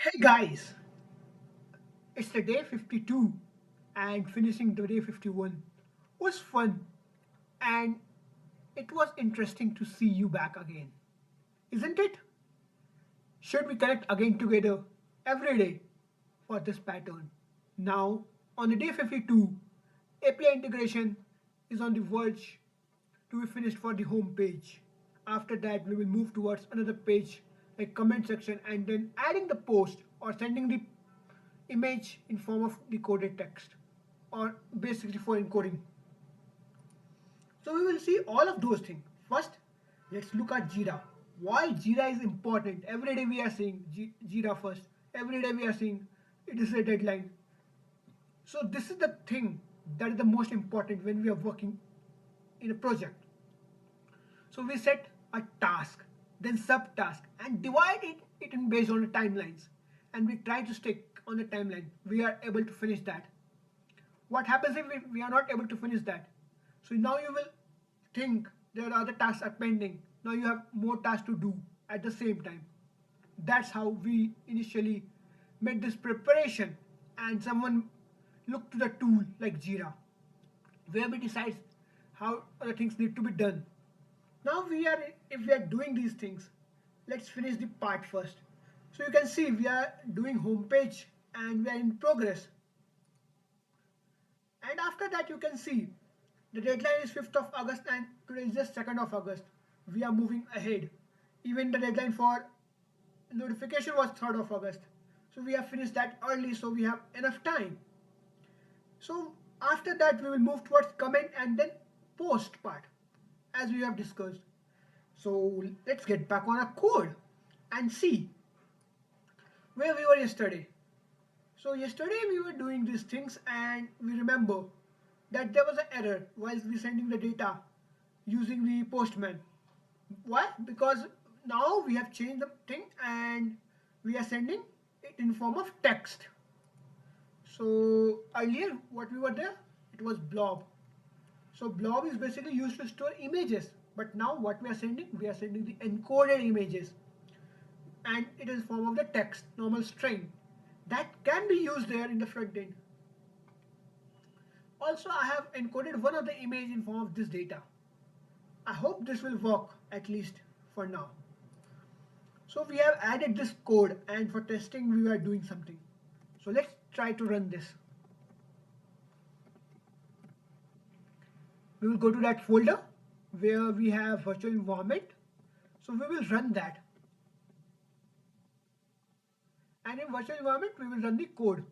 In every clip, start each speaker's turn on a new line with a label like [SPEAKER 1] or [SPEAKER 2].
[SPEAKER 1] Hey guys, it's the day 52 and finishing the day 51 was fun and it was interesting to see you back again. Isn't it? Should we connect again together every day for this pattern? Now, on the day 52, API integration is on the verge to be finished for the home page. After that, we will move towards another page like comment section and then adding the post or sending the image in form of decoded text or basically for encoding. So we will see all of those things. First, let's look at Jira. Why Jira is important. Every day we are seeing Jira first. Every day we are seeing it is a deadline. So this is the thing that is the most important when we are working in a project. So we set a task, then subtask, and divide it in based on the timelines. And we try to stick on the timeline. We are able to finish that. What happens if we are not able to finish that? So now you will think there are other tasks are pending. Now you have more tasks to do at the same time. That's how we initially made this preparation and someone looked to the tool like Jira where we decide how other things need to be done. Now if we are doing these things, let's finish the part first. So you can see we are doing homepage and we are in progress. And after that, you can see the deadline is 5th of August and today is just 2nd of August. We are moving ahead. Even the deadline for notification was 3rd of August. So we have finished that early, so we have enough time. So after that, we will move towards comment and then post part as we have discussed. So let's get back on our code and see where we were yesterday. So yesterday we were doing these things and we remember that there was an error while we sending the data using the postman. Why? Because now we have changed the thing and we are sending it in form of text. So earlier what we were there, it was blob. So blob is basically used to store images. But now what we are sending the encoded images and it is form of the text, normal string that can be used there in the front end. Also, I have encoded one of the image in form of this data. I hope this will work at least for now. So we have added this code and for testing we are doing something. So let's try to run this. We will go to that folder where we have virtual environment. So we will run that. And in virtual environment we will run the code.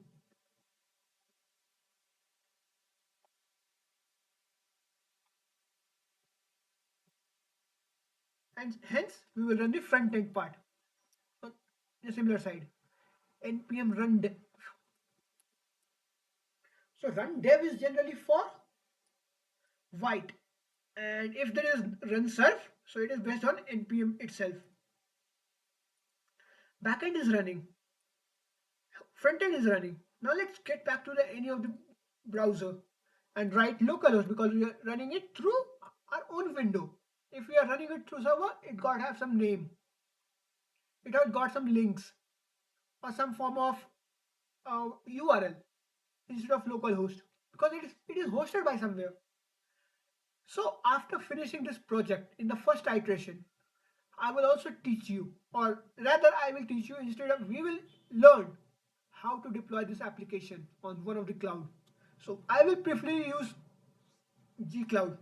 [SPEAKER 1] And hence we will run the front end part on the similar side. npm run dev. So run dev is generally for white, and if there is run surf, so it is based on npm itself. Backend is running, front end is running. Now let's get back to any of the browser and write localhost because we are running it through our own window. If we are running it through server, it got to have some name, it has got some links or some form of url instead of localhost because it is hosted by somewhere. So after finishing this project in the first iteration, I will also teach you, or rather I will teach you instead of we will learn how to deploy this application on one of the cloud. So I will preferably use gcloud.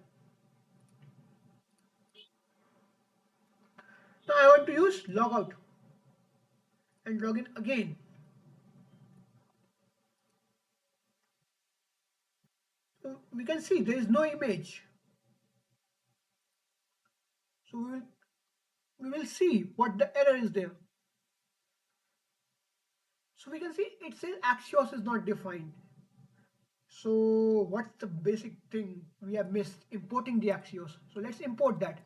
[SPEAKER 1] Now I want to use logout and login again. So we can see there is no image. So we will see what the error is there. So we can see it says Axios is not defined. So what's the basic thing we have missed? Importing the Axios. So let's import that.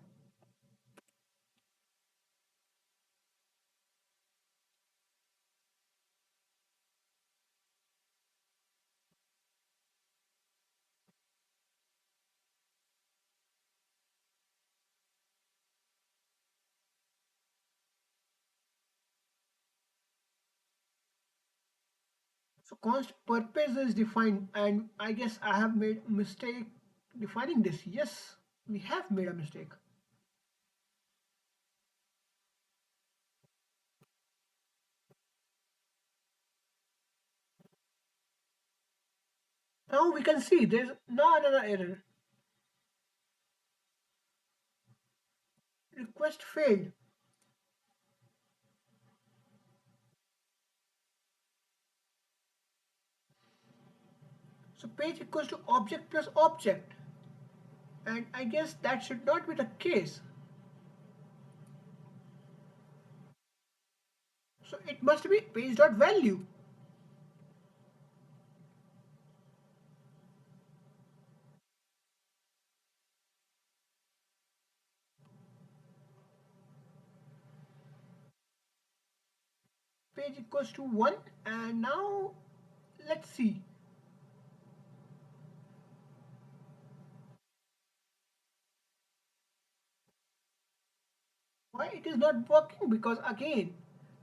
[SPEAKER 1] So const purpose is defined, and I guess I have made a mistake defining this. Yes, we have made a mistake. Now we can see there's no another error. Request failed. So page equals to object plus object. And I guess that should not be the case. So it must be page.value. Page equals to 1. And now let's see why it is not working, because again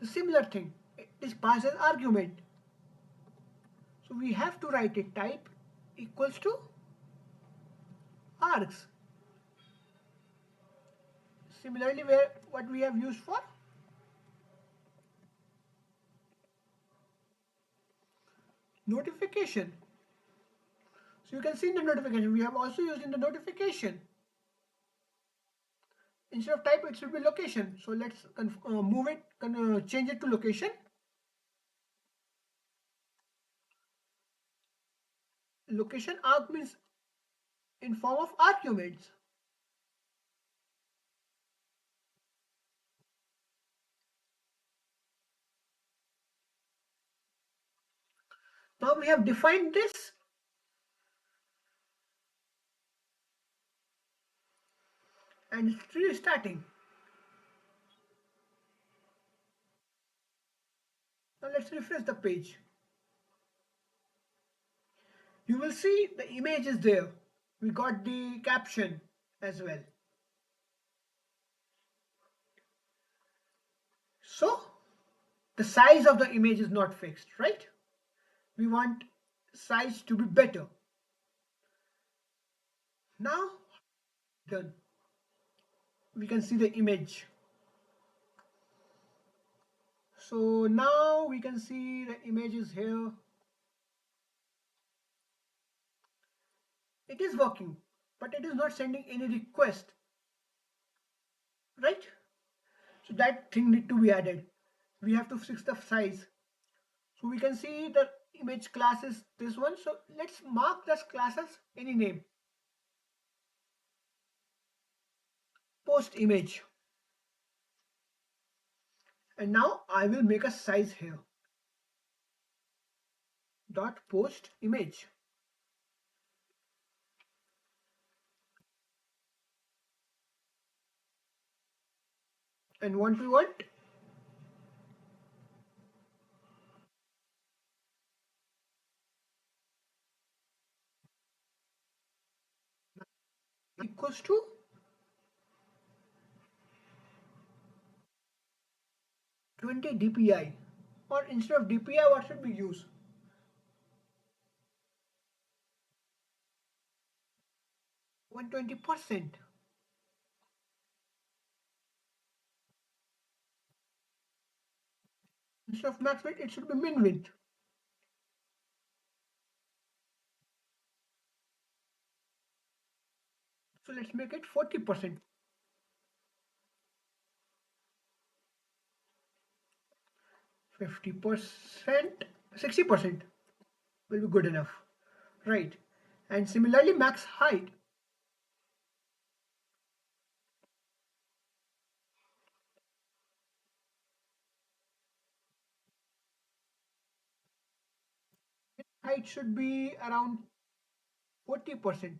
[SPEAKER 1] the similar thing, it is passed as argument. So we have to write it type equals to args. Similarly, where what we have used for notification. So you can see in the notification we have also used in the notification. Instead of type it should be location. So let's move it, change it to location. Location arg means in form of arguments. Now we have defined this, and it's restarting. Now let's refresh the page. You will see the image is there. We got the caption as well. So the size of the image is not fixed, right? We want size to be better. Now done. We can see the image. So now we can see the images here. It is working, but it is not sending any request, right? So that thing need to be added. We have to fix the size. So we can see the image class is this one. So let's mark this class as any name. Post image. And now I will make a size here. Dot post image. And what we want? Equals to 20 dpi. Or instead of dpi, what should we use? 120%. Instead of max width, it should be min width. So let's make it 40%. 50%, 60% will be good enough, right? And similarly, max height. Height should be around 40%.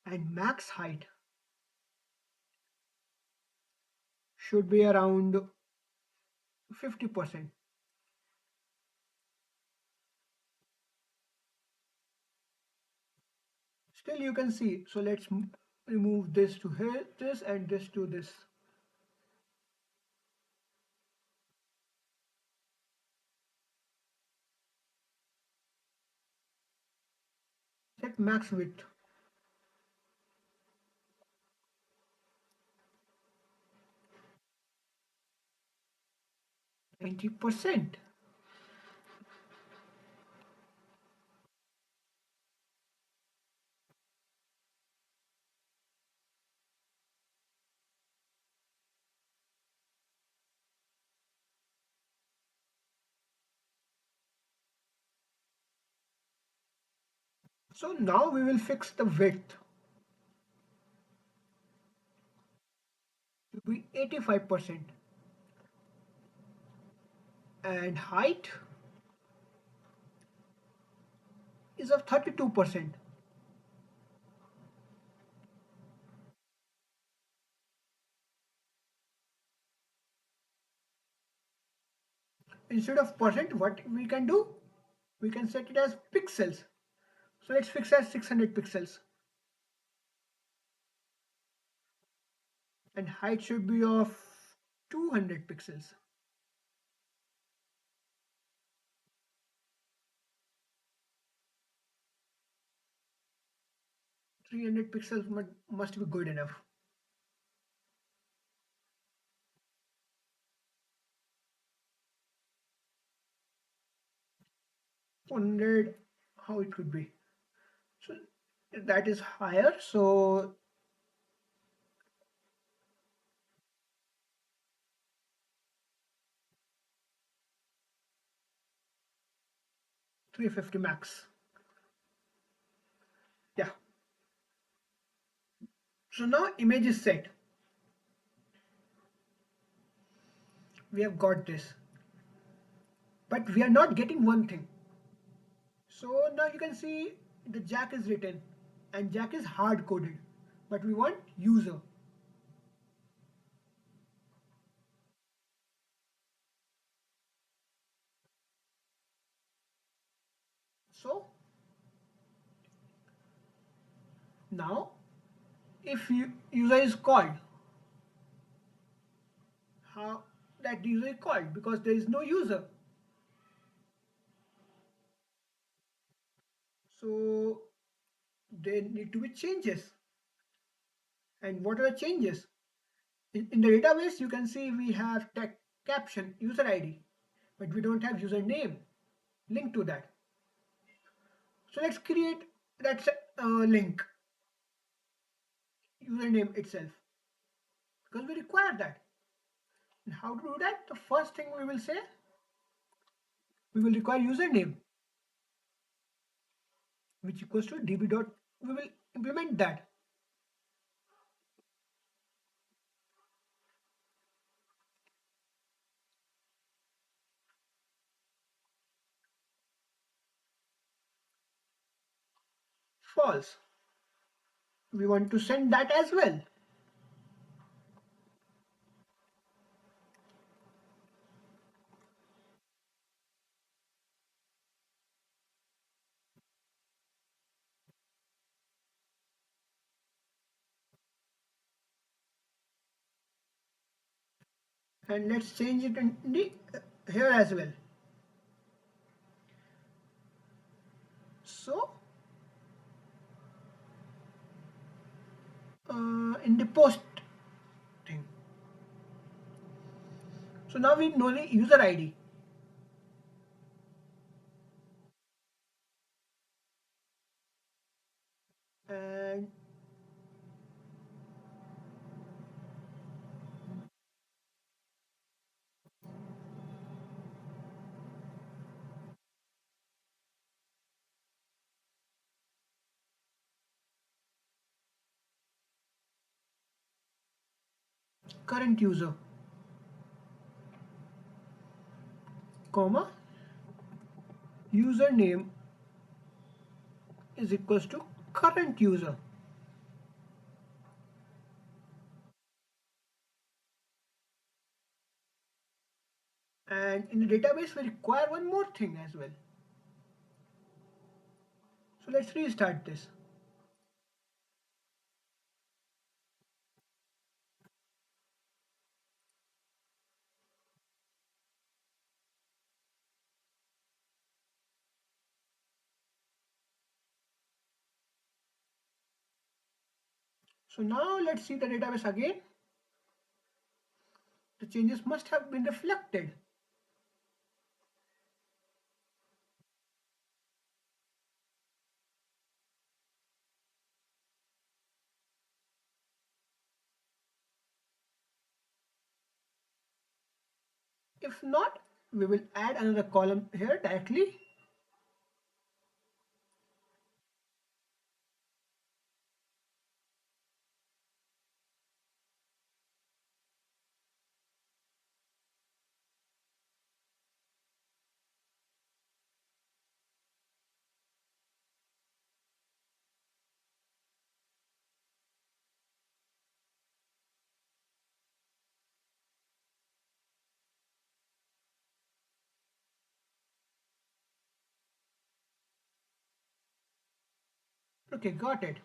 [SPEAKER 1] And max height should be around 50%. Still you can see. So let's remove this to here, this and this to this. Set max width 90%. So now we will fix the width to be 85% and height is of 32%. Instead of percent, what we can do? We can set it as pixels. So let's fix as 600 pixels. And height should be of 200 pixels. 300 pixels must be good enough. 100, how it could be? So that is higher. So 350 max. Yeah. So now image is set. We have got this. But we are not getting one thing. So now you can see the Jack is written and Jack is hard coded. But we want user. So now if user is called, how that user is called because there is no user. So there need to be changes. And what are the changes? In the database, you can see we have tag caption user ID, but we don't have username linked to that. So let's create that link, username itself, because we require that. And how to do that? The first thing we will say, we will require username, which equals to db dot. We will implement that. False. We want to send that as well. And let's change it in the here as well. So in the post thing. So now we know the user ID. And current user, comma, username is equals to current user. And in the database, we require one more thing as well. So let's restart this. So now let's see the database again. The changes must have been reflected. If not, we will add another column here directly. Okay, got it.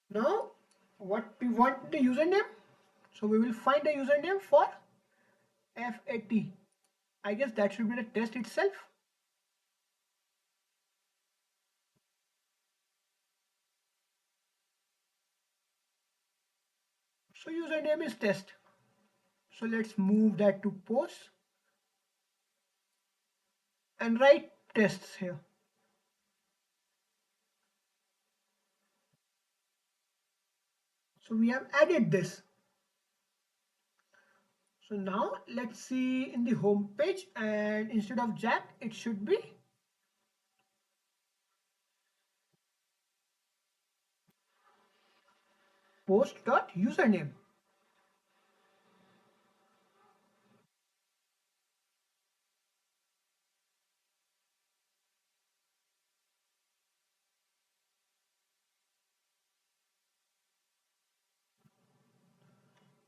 [SPEAKER 1] Now, what we want the username. So we will find a username for FAT. I guess that should be the test itself. So username is test. So let's move that to post and write tests here. So we have added this. So now let's see in the home page, and instead of Jack, it should be post.username.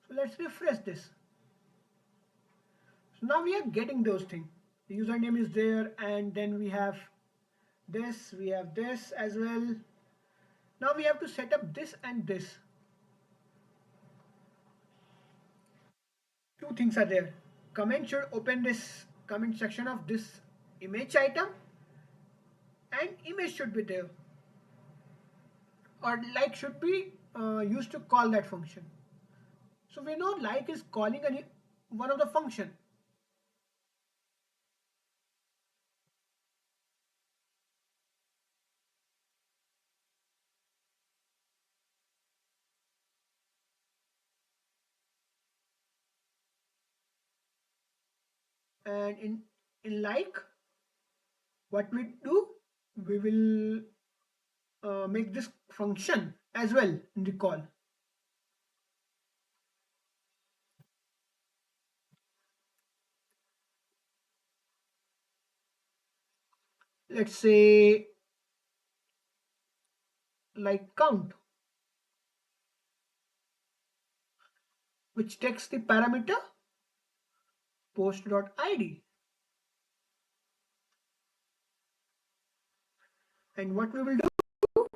[SPEAKER 1] So let's refresh this. So now we are getting those things. The username is there, and then we have this as well. Now we have to set up this and this. Two things are there. Comment should open this comment section of this image item, and image should be there, or like should be used to call that function. So we know like is calling one of the function, and in like what we do, we will make this function as well in the call. Let's say like count, which takes the parameter post.id. And what we will do,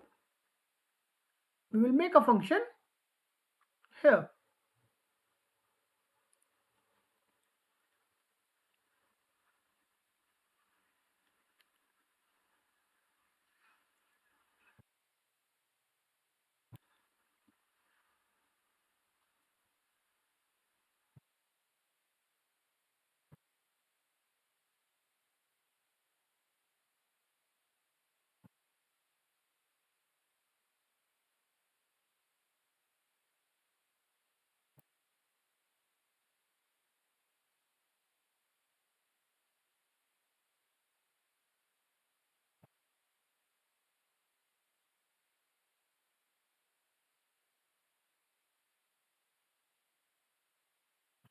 [SPEAKER 1] we will make a function here.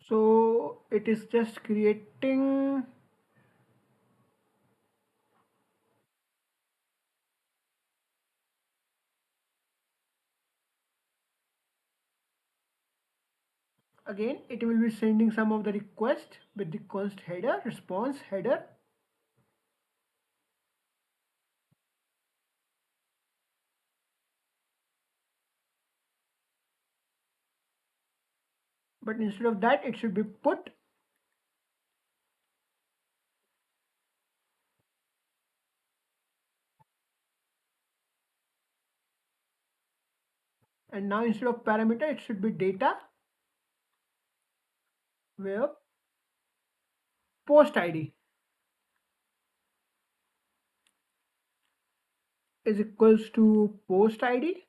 [SPEAKER 1] So it is just creating. Again, it will be sending some of the request with the const header, response header. But instead of that, it should be put And now instead of parameter, it should be data where post ID is equals to post ID.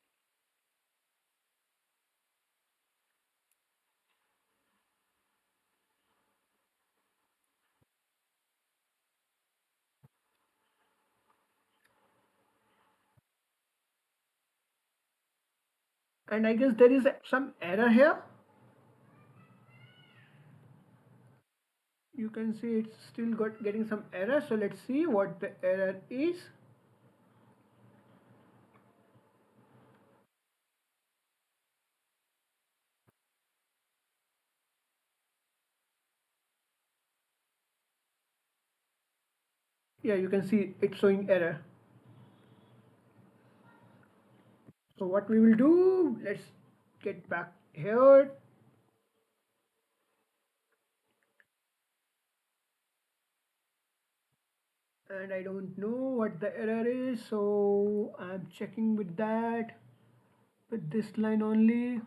[SPEAKER 1] And I guess there is some error here. You can see it's still getting some error. So let's see what the error is. Yeah, you can see it's showing error. So what we will do, let's get back here. And I don't know what the error is, so I'm checking with that, with this line only.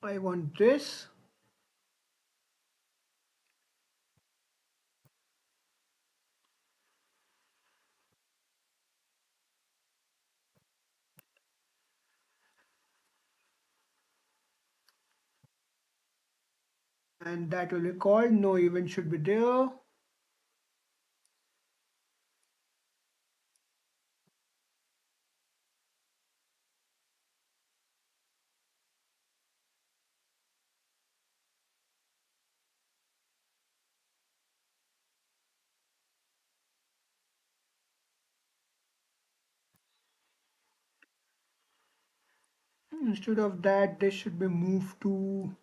[SPEAKER 1] I want this. And that will be called no event should be there. Instead of that, this should be moved to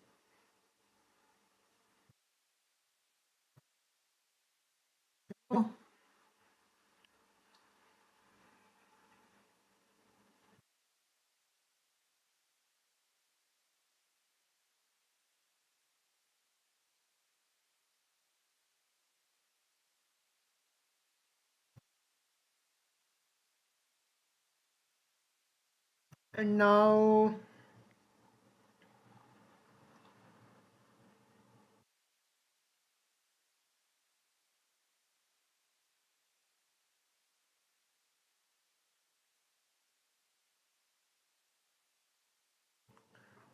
[SPEAKER 1] oh, and now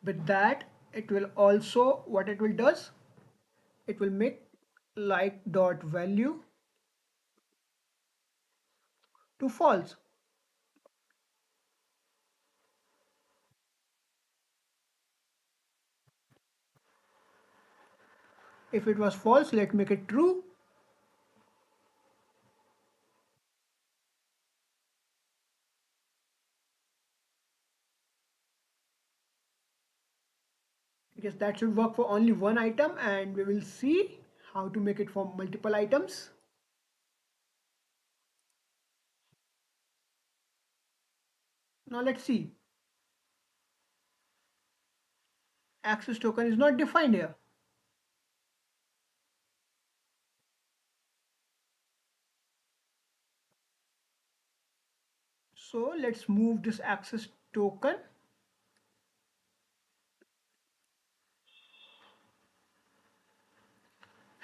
[SPEAKER 1] with that, it will also what it will does, it will make like dot value to false. If it was false, let's make it true. Because that should work for only one item, and we will see how to make it for multiple items. Now let's see. Access token is not defined here. So let's move this access token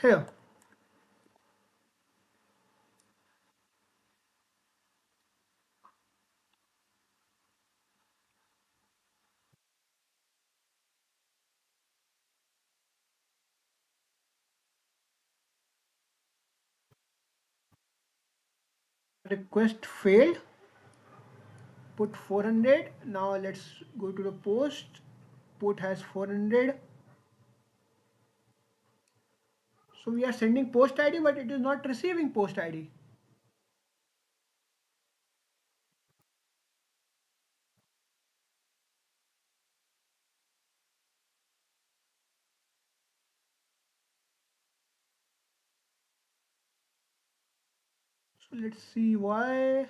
[SPEAKER 1] here. Request failed. Put 400. Now let's go to the post. Put has 400. So we are sending post ID, but it is not receiving post ID. So let's see why.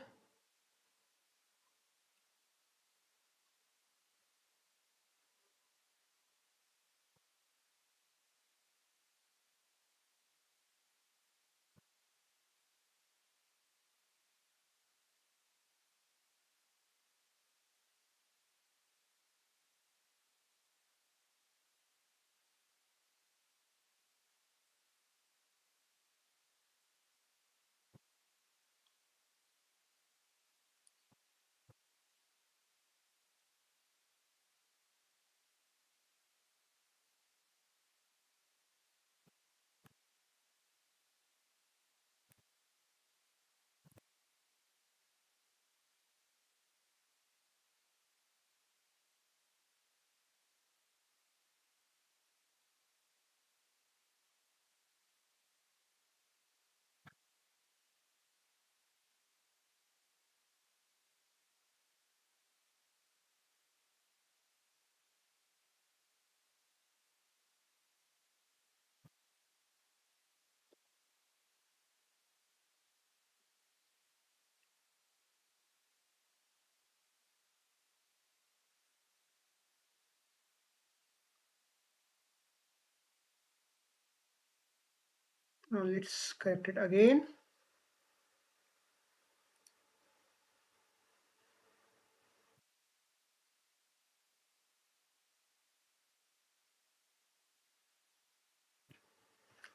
[SPEAKER 1] Now let's correct it again.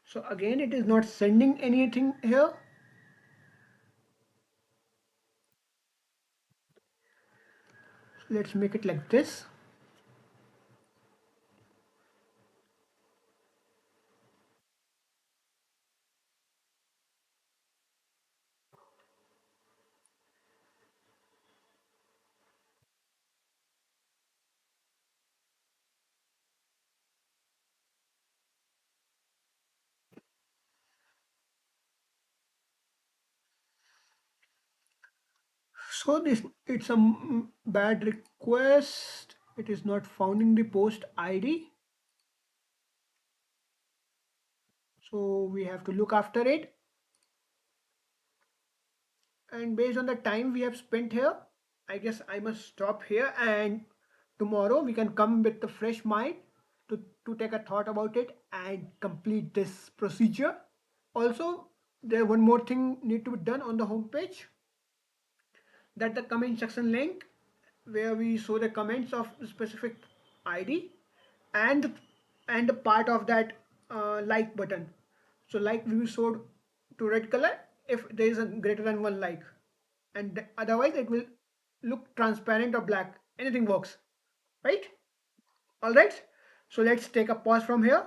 [SPEAKER 1] So again, it is not sending anything here. Let's make it like this. So this it's a bad request. It is not finding the post ID. So we have to look after it. And based on the time we have spent here, I guess I must stop here, and tomorrow we can come with a fresh mind to take a thought about it and complete this procedure. Also, there one more thing need to be done on the homepage, that the comment section link where we show the comments of specific ID, and and a part of that like button. So like we showed to red color if there is a greater than one like, and otherwise it will look transparent or black. Anything works, right? All right. So let's take a pause from here,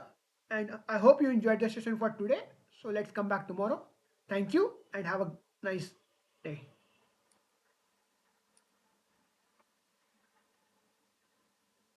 [SPEAKER 1] and I hope you enjoyed the session for today. So let's come back tomorrow. Thank you and have a nice day.